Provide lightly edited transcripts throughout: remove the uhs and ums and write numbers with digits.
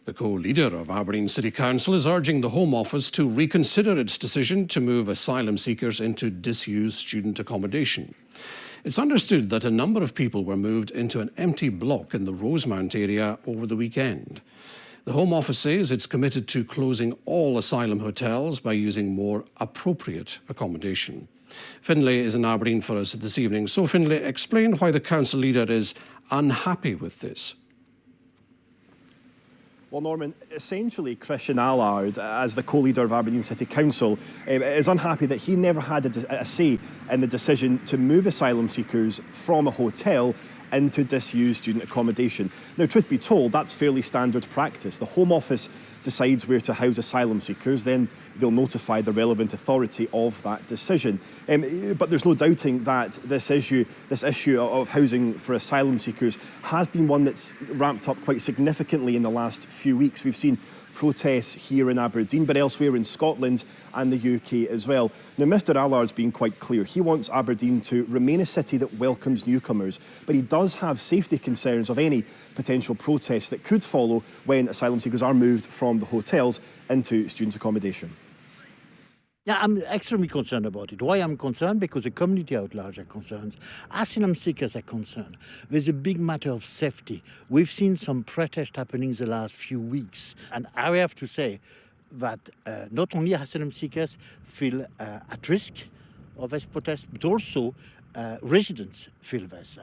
The co-leader of Aberdeen City Council is urging the Home Office to reconsider its decision to move asylum seekers into disused student accommodation. It's understood that a number of people were moved into an empty block in the Rosemount area over the weekend. The Home Office says it's committed to closing all asylum hotels by using more appropriate accommodation. Finlay is in Aberdeen for us this evening. So Finlay, explain why the council leader is unhappy with this. Well, Norman, essentially Christian Allard, as the co-leader of Aberdeen City Council, is unhappy that he never had a say in the decision to move asylum seekers from a hotel into disused student accommodation. Now, truth be told, that's fairly standard practice. The Home Office decides where to house asylum seekers, then they'll notify the relevant authority of that decision. But there's no doubting that this issue of housing for asylum seekers has been one that's ramped up quite significantly in the last few weeks. We've seen protests here in Aberdeen, but elsewhere in Scotland and the UK as well. Now, Mr Allard's been quite clear. He wants Aberdeen to remain a city that welcomes newcomers, but he does have safety concerns of any potential protests that could follow when asylum seekers are moved from the hotels into student accommodation. Yeah, I'm extremely concerned about it. Why I'm concerned? Because the community at large are concerned. Asylum seekers are concerned. There's a big matter of safety. We've seen some protests happening the last few weeks. And I have to say that not only asylum seekers feel at risk of this protest, but also residents feel this.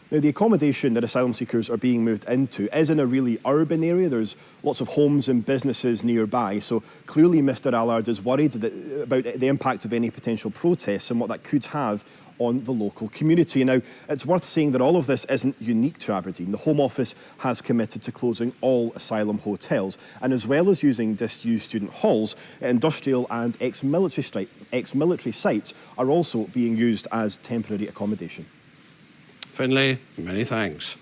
Now, the accommodation that asylum seekers are being moved into is in a really urban area. There's lots of homes and businesses nearby. So clearly Mr Allard is worried about the impact of any potential protests and what that could have on the local community. Now, it's worth saying that all of this isn't unique to Aberdeen. The Home Office has committed to closing all asylum hotels. And as well as using disused student halls, industrial and ex-military sites are also being used as temporary accommodation. Finlay, many thanks.